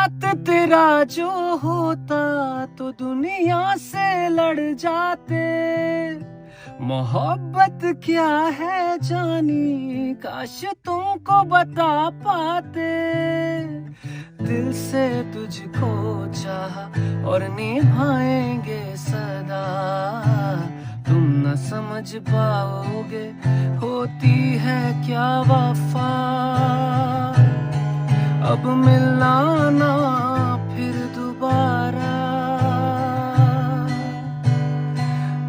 साथ तेरा जो होता तो दुनिया से लड़ जाते। मोहब्बत क्या है जानी काश तुमको बता पाते। दिल से तुझको चाहा और निभाएंगे सदा। तुम न समझ पाओगे होती है क्या वफा। अब मिलना ना फिर दोबारा।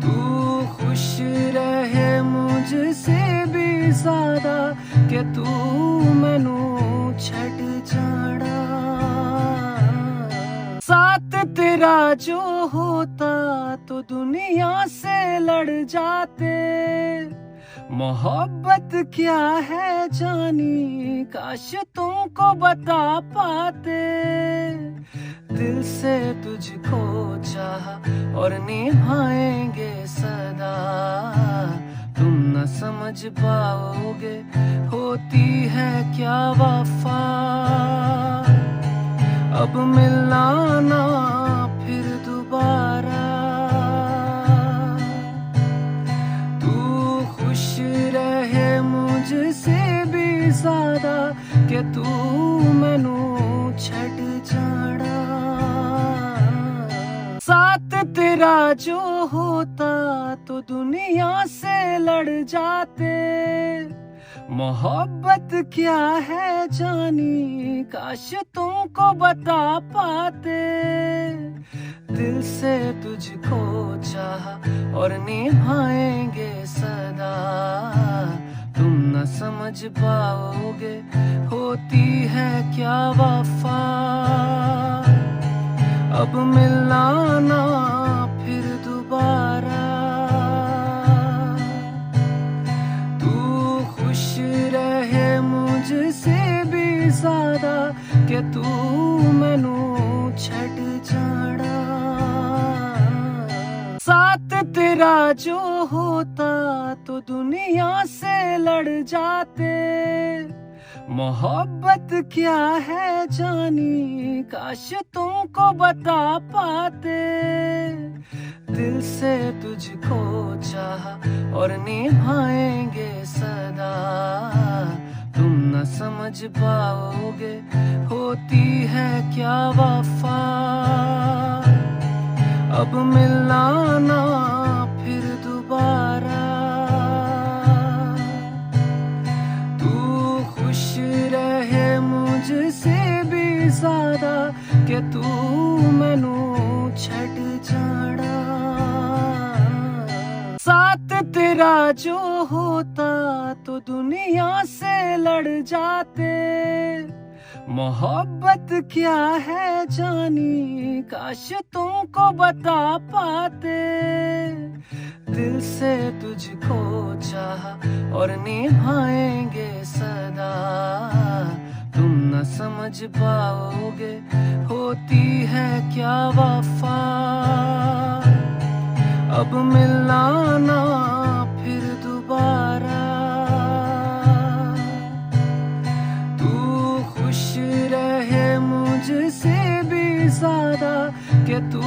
तू खुश रहे मुझसे भी ज्यादा कि तू मैनू छड़ जाना। साथ तेरा जो होता तो दुनिया से लड़ जाते। मोहब्बत क्या है जानी काश तुमको बता पाते। दिल से तुझको चाहा और निभाएंगे सदा। तुम न समझ पाओगे होती है क्या वफा। अब मिलना ना फिर दोबारा। मुझसे भी ज्यादा कि तू मैनू छड़ जाना। साथ तेरा जो होता तो दुनिया से लड़ जाते। मोहब्बत क्या है जानी काश तुमको बता पाते। दिल से तुझको चाहा और निभाएंगे सदा। तुम न समझ पाओगे होती है क्या वफा। अब मिलना ना फिर दोबारा। तू खुश रहे मुझसे भी ज्यादा कि तू मैनू छड़ जाना। साथ तेरा जो होता तो दुनिया से लड़ जाते। मोहब्बत क्या है जानी काश तुमको बता पाते। दिल से तुझको चाहा और निभाएंगे सदा। तुम न समझ पाओगे होती है क्या वफा। अब मिलना ना फिर दोबारा। तू खुश रहे मुझसे भी ज्यादा कि तू मैनू छड़ जाना। साथ तेरा जो होता तो दुनिया से लड़ जाते। मोहब्बत क्या है जानी काश तुमको बता पाते। दिल से तुझको चाहा और निभाएंगे सदा। तुम न समझ पाओगे होती है क्या वफा। अब मिलना ना फिर दोबारा। मुझसे भी ज्यादा कि तू